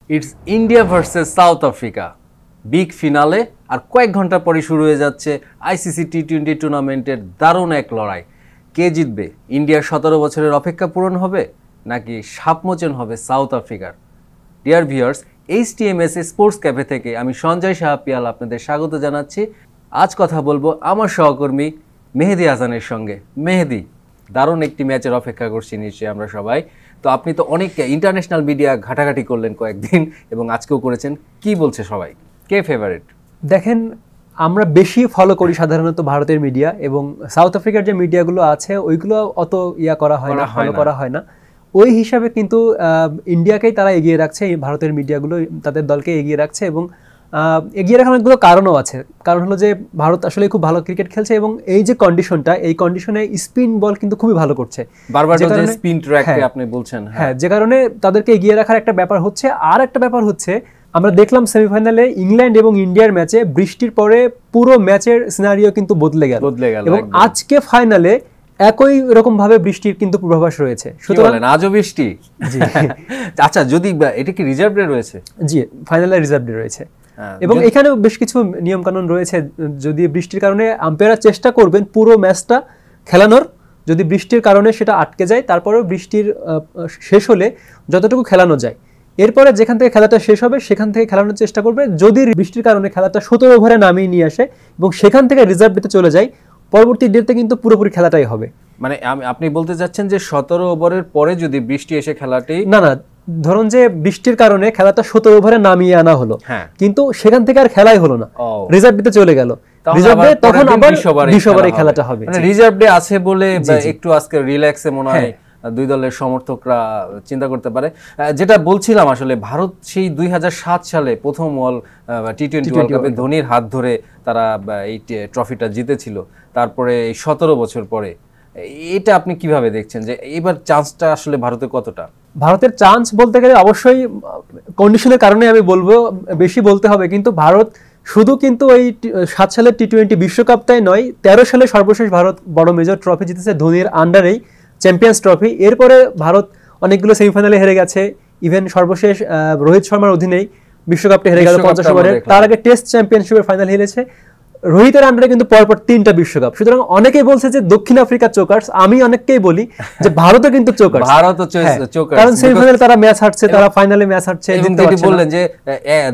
It's India versus South Africa, big finale. আর কয়েক ঘন্টা পরে শুরু হয়ে যাচ্ছে আইসিসি টি-20 টুর্নামেন্টের দারুণ এক লড়াই। কে জিতবে? ইন্ডিয়ার 17 বছরের অপেক্ষা পূরণ হবে নাকি সাপমোচন হবে সাউথ আফ্রিকার? Dear viewers, HTMS sports cafe থেকে আমি সঞ্জয় সাহা পিয়াল আপনাদের স্বাগত জানাচ্ছি। আজ কথা বলবো আমার সহকর্মী মেহেদি হাসানের সঙ্গে। মেহেদি, দারুণ একটি ম্যাচের অপেক্ষা করছি নিশ্চয়ই আমরা সবাই। তো আপনি তো অনেক ইন্টারন্যাশনাল মিডিয়া ঘাটাঘাটি করলেন কয়েকদিন এবং আজকেও করেছেন। কি বলছে সবাই, কে ফেভারিট? দেখেন, আমরা বেশি ফলো করি সাধারণত ভারতের মিডিয়া, এবং সাউথ আফ্রিকার যে মিডিয়াগুলো আছে ওইগুলো অত করা হয় না, ফলো করা হয় না। ওই হিসাবে কিন্তু ইন্ডিয়াকেই তারা এগিয়ে রাখছে, এই ভারতের মিডিয়াগুলো তাদের দলকে এগিয়ে রাখছে, এবং এগিয়ে রাখার অনেকগুলো কারণও আছে। কারণ হলো যে ভারত আসলে খুব ভালো ক্রিকেট খেলছে, এবং এই যে কন্ডিশনটা, এই কন্ডিশনে স্পিন বল কিন্তু খুবই ভালো করছে। বারবার যে স্পিন ট্র্যাক আপনি বলছেন, হ্যাঁ, যে কারণে তাদেরকে এগিয়ে রাখার একটা ব্যাপার হচ্ছে। আর একটা ব্যাপার হচ্ছে, আমরা দেখলাম সেমিফাইনালে ইংল্যান্ড এবং ইন্ডিয়ার ম্যাচে বৃষ্টির পরে পুরো ম্যাচের সিনারিও কিন্তু বদলে গেল, এবং আজকে ফাইনালে একই রকম ভাবে বৃষ্টির কিন্তু পূর্বাভাস রয়েছে। সুতরাং আজও বৃষ্টি। আচ্ছা, যদি এটা কি রিজার্ভ ডে রয়েছে? জি, ফাইনালে রিজার্ভ ডে রয়েছে, এবং এখানেও বেশ কিছু নিয়ম কানুন রয়েছে। যদি বৃষ্টির কারণে আম্পায়াররা চেষ্টা করবেন পুরো ম্যাচটা খেলানোর, যদি বৃষ্টির কারণে সেটা আটকে যায় তারপরেও বৃষ্টির শেষ হলে যতটুকু খেলানো যায়, এরপরে যেখান থেকে খেলাটা শেষ হবে সেখান থেকে খেলানোর চেষ্টা করবে। যদি বৃষ্টির কারণে খেলাটা 17 ওভারে নামিয়ে নিয়ে আসে এবং সেখান থেকে রিজার্ভ ডেতে চলে যায়, পরবর্তী ডেতে কিন্তু পুরোপুরি খেলাটাই হবে। মানে আপনি বলতে চাচ্ছেন যে 17 ওভারের পরে যদি বৃষ্টি এসে খেলাটি না, ধরুন যে বৃষ্টির কারণে খেলাটা 17 ওভারে নামিয়ে আনা হলো, কিন্তু সেখান থেকে আর খেলাই হলো না, রিজার্ভ ডে চলে গেল। রিজার্ভ ডে তখন আবার 20 ওভারে খেলাটা হবে। মানে রিজার্ভ ডে আছে বলে একটু আজকে রিল্যাক্সে মনে হয় দুই দলের সমর্থকরা চিন্তা করতে পারে। যেটা বলছিলাম, আসলে ভারত সেই 2007 সালে প্রথম টি-20 ওয়ার্ল্ড কাপে ধোনির হাত ধরে তারা এই ট্রফিটা জিতেছিল। তারপরে 17 বছর পরে এটা আপনি কিভাবে দেখছেন যে এবার চান্সটা আসলে ভারতের কতটা? ভারতের চান্স বলতে গেলে অবশ্যই কন্ডিশনের কারণে আমি বলবো বেশি বলতে হবে, কিন্তু ভারত শুধু কিন্তু ওই 7 সালের টি-20 বিশ্বকাপটাই নয়, 13 সালে সর্বশেষ ভারত বড় মেজর ট্রফি জিতেছে ধোনির আন্ডারেই, চ্যাম্পিয়ন্স ট্রফি। এরপরে ভারত অনেকগুলো সেমিফাইনালে হেরে গেছে, ইভেন সর্বশেষ রোহিত শর্মার অধীনেই বিশ্বকাপটা হেরে গেল 50 ওভারে। তার আগে টেস্ট চ্যাম্পিয়নশিপের ফাইনাল হেরেছে রোহিতের আন্ডারে, কিন্তু পরপর 3টা বিশ্বকাপ। সুতরাং অনেকেই বলছে যে দক্ষিণ আফ্রিকা চোকার্স, আমি অনেককেই বলি যে ভারতও কিন্তু চোকার্স, কারণ সেমিফাইনালে তারা ম্যাচ হারছে, তারা ফাইনালে ম্যাচ হারছে। যেটি বললেন যে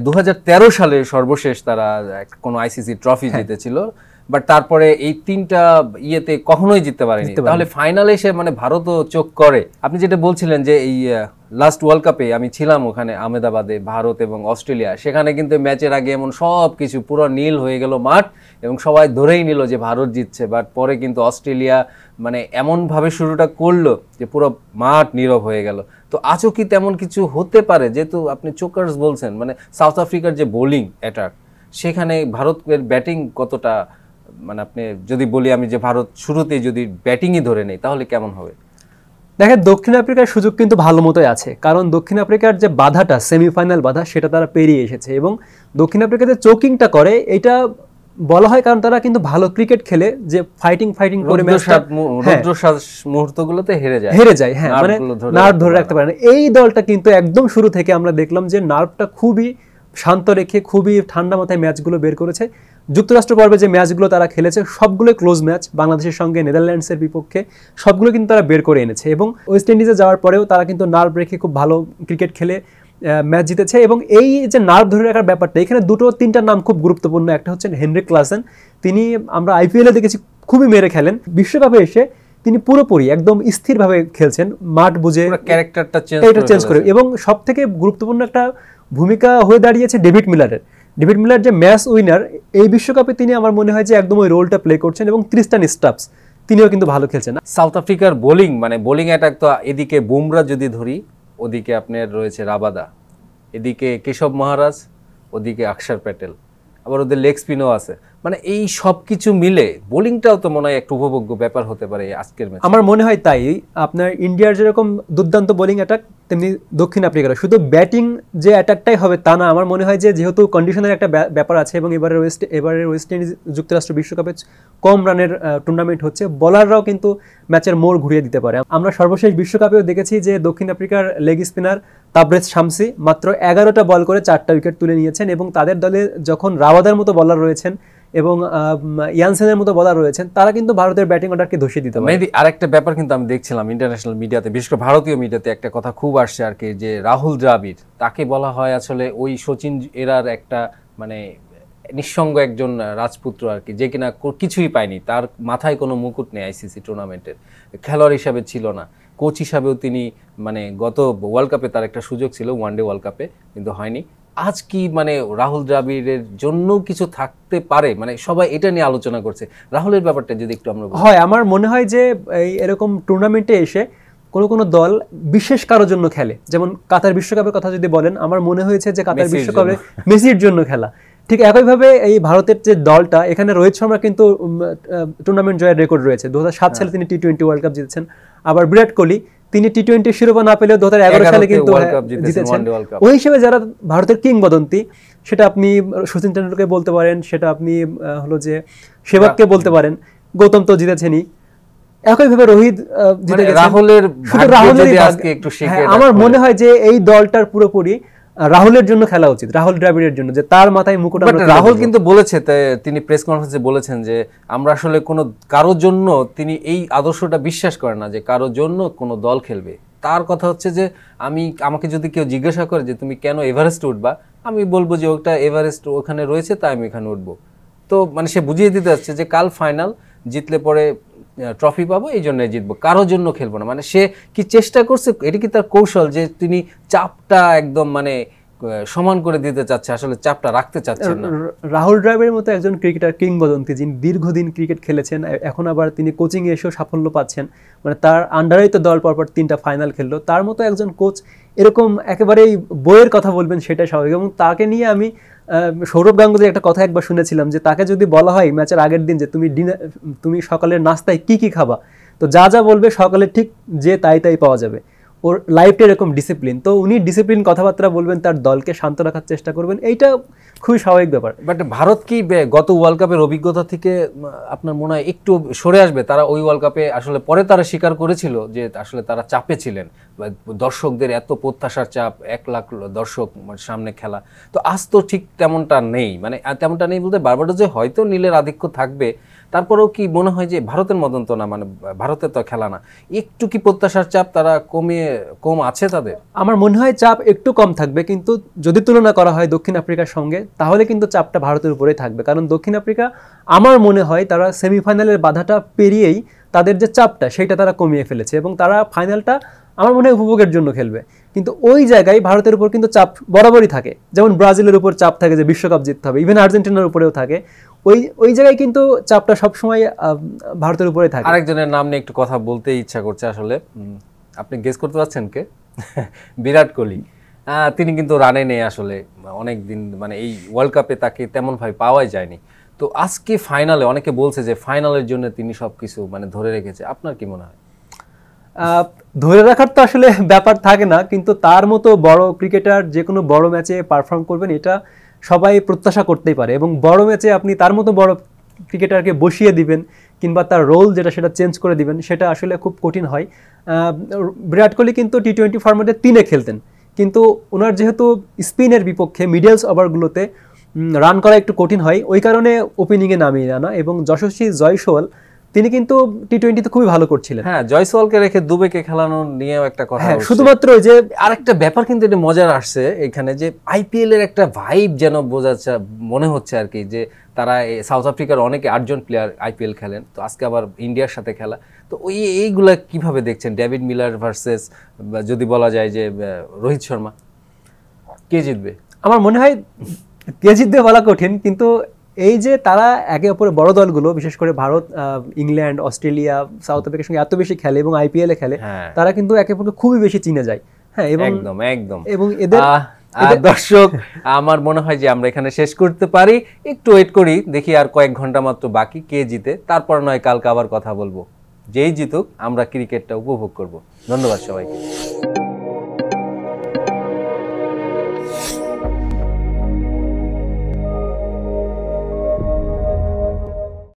2013 সালে সর্বশেষ তারা কোন আইসিসি ট্রফি জিতেছিল, বাট তারপরে এই 3টা ইয়েতে কখনোই জিততে পারেনি। তাহলে ফাইনালে এসে মানে ভারতও চোখ করে। আপনি যেটা বলছিলেন যে এই লাস্ট ওয়ার্ল্ড কাপে আমি ছিলাম ওখানে আহমেদাবাদে, ভারত এবং অস্ট্রেলিয়া, সেখানে কিন্তু ম্যাচের আগে এমন সব কিছু পুরো নীল হয়ে গেল মাঠ, এবং সবাই ধরেই নিল যে ভারত জিতছে। বাট পরে কিন্তু অস্ট্রেলিয়া মানে এমনভাবে শুরুটা করলো যে পুরো মাঠ নীরব হয়ে গেল। তো আজও কি তেমন কিছু হতে পারে? যেহেতু আপনি চোকার্স বলছেন, মানে সাউথ আফ্রিকার যে বোলিং অ্যাটাক, সেখানে ভারতের ব্যাটিং কতটা, মানে আপনি যদি বলি আমি যে ভারত শুরুতেই যদি ব্যাটিংই ধরে নেই তাহলে কেমন হবে? দেখেন, দক্ষিণ আফ্রিকার সুযোগ কিন্তু ভালো মতোই আছে, কারণ দক্ষিণ আফ্রিকার যে বাধাটা, সেমিফাইনাল বাধা, সেটা তারা পেরিয়ে এসেছে। এবং দক্ষিণ আফ্রিকা যে চোকিংটা করে এটা বলা হয় কারণ তারা কিন্তু ভালো ক্রিকেট খেলে, যে ফাইটিং করে মুহূর্তগুলোতে হেরে যায়। হ্যাঁ, মানে নার্ভ ধরে রাখতে পারে না। এই দলটা কিন্তু একদম শুরু থেকে আমরা দেখলাম যে নার্ভটা খুবই শান্ত রেখে খুবই ঠান্ডা মাথায় ম্যাচগুলো বের করেছে। যুক্তরাষ্ট্র পর্বে যে ম্যাচগুলো তারা খেলেছে সবগুলো ক্লোজ ম্যাচ, বাংলাদেশের সঙ্গে নেদারল্যান্ডসের বিপক্ষে, সবগুলো কিন্তু তারা বের করে এনেছে। এবং ওয়েস্ট ইন্ডিজে যাওয়ার পরেও তারা কিন্তু নার্ভ রেখে খুব ভালো ক্রিকেট খেলে ম্যাচ জিতেছে। এবং এই যে নার্ভ ধরে রাখার ব্যাপারটা, এখানে 2-3টা নাম খুব গুরুত্বপূর্ণ। একটা হচ্ছেন হেনরিক ক্লাসেন, তিনি আমরা IPL-এ দেখেছি খুবই মেরে খেলেন। বিশ্বকাপে এসে তিনি পুরোপুরি একদম স্থিরভাবে খেলছেন, মাঠ বুঝে ক্যারেক্টারটা চেঞ্জ করে। এবং সব থেকে গুরুত্বপূর্ণ একটা ভূমিকা হয়ে দাঁড়িয়েছে ডেভিড মিলার যে ম্যাচ উইনার, এই বিশ্বকাপে তিনি আমার মনে হয় যে একদম ওই রোলটা প্লে করছেন। এবং ক্রিস্টান স্টাপস, তিনিও কিন্তু ভালো খেলছেন। সাউথ আফ্রিকার বোলিং, মানে বোলিং অ্যাটাক তো এদিকে বুমরা যদি ধরি, ওদিকে আপনার রয়েছে রাবাদা, এদিকে কেশব মহারাজ, ওদিকে অক্ষর প্যাটেল, আবার ওদের লেগ স্পিনও আছে। মানে এই সবকিছু মিলে বোলিংটাও তো মনে হয় একটু উপভোগ্য ব্যাপার হতে পারে আজকের ম্যাচে। আমার মনে হয় তাই। আপনার ইন্ডিয়ার যেরকম দুর্দান্ত বোলিং অ্যাটাক, তেমনি দক্ষিণ আফ্রিকার শুধু ব্যাটিং যে অ্যাটাকটাই হবে তা না। আমার মনে হয় যে যেহেতু কন্ডিশনের একটা ব্যাপার আছে এবং এবারের ওয়েস্ট ইন্ডিজ যুক্তরাষ্ট্র বিশ্বকাপে কম রানের টুর্নামেন্ট হচ্ছে, বোলাররাও কিন্তু ম্যাচের মোড় ঘুরিয়ে দিতে পারে। আমরা সর্বশেষ বিশ্বকাপেও দেখেছি যে দক্ষিণ আফ্রিকার লেগ স্পিনার তাবরেজ শামসি মাত্র 11টা বল করে 4টা উইকেট তুলে নিয়েছেন, এবং তাদের দলে যখন রাওয়াদার মতো বলার রয়েছেন এবং ইয়ানসেনের মতো বলার রয়েছেন, তারা কিন্তু ভারতের ব্যাটিং অর্ডারকে ধসিয়ে দিতে পারে। আরেকটা ব্যাপার কিন্তু আমি দেখছিলাম ইন্টারন্যাশনাল মিডিয়াতে, বিশেষ করে ভারতীয় মিডিয়াতে একটা কথা খুব আসছে আর কি, যে রাহুল দ্রাবিড়, তাকে বলা হয় আসলে ওই সচিন এরার একটা মানে নিঃসঙ্গ একজন রাজপুত্র আর কি, যে কিনা কিছুই পায়নি, তার মাথায় কোনো মুকুট নেই আইসিসি টুর্নামেন্টের, খেলোয়াড় হিসাবে ছিল না, কোচ হিসাবেও তিনি মানে গত ওয়ার্ল্ড কাপে তার একটা সুযোগ ছিল, ওয়ানডে ওয়ার্ল্ড কাপে, কিন্তু হয়নি। আজ কি মানে রাহুল দ্রাবিড়ের জন্য কিছু থাকতে পারে, মানে সবাই এটা নিয়ে আলোচনা করছে, রাহুলের ব্যাপারটা যদি একটু আমরা হয়। আমার মনে হয় যে এরকম টুর্নামেন্টে এসে কোনো দল বিশেষ কারোর জন্য খেলে, যেমন কাতার বিশ্বকাপের কথা যদি বলেন, আমার মনে হয়েছে যে কাতার বিশ্বকাপে মেসির জন্য খেলা। ঠিক একইভাবে এই ভারতের যে দলটা, এখানে রোহিত শর্মা কিন্তু টুর্নামেন্ট জয়ের রেকর্ড রয়েছে, 2007 সালে তিনি টি-20 ওয়ার্ল্ড কাপ জিতেছেন। আবার বিরাট কোহলি, তিনি টি-20 শিরোপা না পেলেও 2011 সালে কিন্তু জিতেছেন। ওই হিসেবে যারা ভারতের কিংবদন্তি, সেটা আপনি সচিন টেন্ডুলকারকে বলতে পারেন, সেটা আপনি হলো যে সেবাগকে বলতে পারেন, গৌতম তো জিতেছেনই। একইভাবে রোহিত জিতে গেছেন। রাহুলের আজকে একটু শিখে, আমার মনে হয় যে এই দলটার পুরোপুরি রাহুলের জন্য খেলা উচিত, রাহুল দ্রাবিড়ের জন্য, যে তার মাথায় মুকুট। রাহুল কিন্তু বলেছে, তিনি প্রেস কনফারেন্সে বলেছেন যে আমরা আসলে কোনো কারোর জন্য, তিনি এই আদর্শটা বিশ্বাস করেন না যে কারোর জন্য কোনো দল খেলবে। তার কথা হচ্ছে যে আমাকে যদি কেউ জিজ্ঞাসা করে যে তুমি কেন এভারেস্ট উঠবা, আমি বলবো যে ওটা এভারেস্ট ওখানে রয়েছে তাই আমি এখানে উঠবো। তো মানে সে বুঝিয়ে দিতে যাচ্ছে যে কাল ফাইনাল জিতলে পরে ট্রফি পাবো, এই জন্য জিতবো, কারোর জন্য খেলবো না। মানে সে কি চেষ্টা করছে, এটা কি তার কৌশল, যে তিনি চাপটা একদম মানে সমান করে দিতে চাচ্ছে, আসলে চাপটা রাখতে চাচ্ছেন না? রাহুল দ্রাবিড়ের মতো একজন ক্রিকেটার, কিংবদন্তি, যিনি দীর্ঘদিন ক্রিকেট খেলেছেন, এখন আবার তিনি কোচিং এ এসেও সাফল্য পাচ্ছেন, মানে তার আন্ডারেই তো দল পরপর 3টা ফাইনাল খেললো, তার মতো একজন কোচ এরকম একেবারেই বইয়ের কথা বলবেন, সেটাই স্বাভাবিক। এবং তাকে নিয়ে আমি সৌরভ গাঙ্গুলির একটা কথা একবার শুনেছিলাম, যে তাকে যদি বলা হয় ম্যাচের আগের দিন যে তুমি সকালের নাস্তায় কি খাবা, তো যা বলবে সকালে ঠিক যে তাই পাওয়া যাবে। ওর লাইফটা এরকম ডিসিপ্লিন, তো উনি ডিসিপ্লিন কথাবার্তা বলবেন, তার দলকে শান্ত রাখার চেষ্টা করবেন, এইটা খুবই স্বাভাবিক ব্যাপার। বাট ভারত কি গত ওয়ার্ল্ড কাপের অভিজ্ঞতা থেকে আপনার মনে হয় একটু সরে আসবে? তারা ওই ওয়ার্ল্ড কাপে আসলে পরে তারা স্বীকার করেছিল যে আসলে তারা চাপে ছিলেন, দর্শকদের এত প্রত্যাশার চাপ, 1 লাখ দর্শক সামনে খেলা, তো আজ তো ঠিক তেমনটা নেই। মানে তেমনটা নেই বলতে বারবাডোজে হয়তো নীলের আধিক্য থাকবে, তারপরেও কি মনে হয় যে ভারতের মতন তো না, মানে ভারতের তো খেলা না, একটু কি প্রত্যাশার চাপ তারা কম আছে তাদের? আমার মনে হয় চাপ একটু কম থাকবে, কিন্তু যদি তুলনা করা হয় দক্ষিণ আফ্রিকার সঙ্গে, তাহলে কিন্তু চাপটা ভারতের উপরেই থাকবে। কারণ দক্ষিণ আফ্রিকা, আমার মনে হয় তারা সেমিফাইনালের বাধাটা পেরিয়েই তাদের যে চাপটা সেটা তারা কমিয়ে ফেলেছে, এবং তারা ফাইনালটা আমার মনে হয় উপভোগের জন্য খেলবে। কিন্তু ওই জায়গায় ভারতের উপর কিন্তু চাপ বরাবরই থাকে, যেমন ব্রাজিলের উপর চাপ থাকে যে বিশ্বকাপ জিততে হবে, ইভেন আর্জেন্টিনার উপরেও থাকে। ওই জায়গায় কিন্তু চাপটা সবসময় ভারতের উপরে থাকে। আরেকজনের নাম নিয়ে একটু কথা বলতে ইচ্ছা করছে আসলে, আপনি গেস করতে পারছেন কে? বিরাট কোহলি। তিনি কিন্তু রানে নেই আসলে অনেক দিন, মানে এই ওয়ার্ল্ড কাপে তাকে তেমন ভাবে পাওয়াই যায়নি। তো আজকে ফাইনালে অনেকে বলছে যে ফাইনালের জন্য তিনি সবকিছু মানে ধরে রেখেছে, আপনার কি মনে হয়? ধরে রাখার তো আসলে ব্যাপার থাকে না, কিন্তু তার মতো বড় ক্রিকেটার যে কোনো বড় ম্যাচে পারফর্ম করবেন, এটা সবাই প্রত্যাশা করতেই পারে। এবং বড় ম্যাচে আপনি তার মতো বড় ক্রিকেটারকে বসিয়ে দিবেন, কিংবা তার রোল সেটা চেঞ্জ করে দিবেন, সেটা আসলে খুব কঠিন হয়। বিরাট কোহলি কিন্তু টি-20 ফরম্যাটে 3-এ খেলতেন, কিন্তু ওনার যেহেতু স্পিনের বিপক্ষে মিডলস ওভারগুলোতে রান করা একটু কঠিন হয়, ওই কারণে ওপেনিংয়ে নামিয়ে আনা। এবং যশস্বী জয়সওয়াল, তিনি কিন্তু টি-20তে খুবই ভালো করছিলেন। হ্যাঁ, জয়সওয়ালকে রেখে দুবেকে খেলানো নিয়েও একটা কথা। হ্যাঁ, শুধুমাত্র ওই যে আরেকটা ব্যাপার কিন্তু এটা মজার আসছে এখানে, যে আইপিএল এর একটা ভাইব যেন বোঝাচ্ছে, মনে হচ্ছে আর কি, যে তারা সাউথ আফ্রিকার অনেকে 8জন প্লেয়ার আইপিএল খেলেন, তো আজকে আবার ইন্ডিয়ার সাথে খেলা, তো এইগুলা কিভাবে দেখছেন? ডেভিড মিলার ভার্সেস যদি বলা যায় যে রোহিত শর্মা, কে জিতবে? আমার মনে হয় কে জিতবে বলা কঠিন, কিন্তু এই যে তারা একে অপরের বড় দলগুলো, বিশেষ করে ভারত, ইংল্যান্ড, অস্ট্রেলিয়া, সাউথ আফ্রিকার সঙ্গে এত বেশি খেলে এবং আইপিএল এ খেলে, তারা কিন্তু একে অপরকে খুবই বেশি চিনে যায়। হ্যাঁ, এবং একদম এবং এদের দর্শক আমার মনে হয় যে আমরা এখানে শেষ করতে পারি, একটু ওয়েট করি, দেখি আর কয়েক ঘন্টা মাত্র বাকি, কে জিতে তারপর নয় কালকে আবার কথা বলবো। যেই জিতুক আমরা ক্রিকেটটা উপভোগ করব। ধন্যবাদ সবাইকে।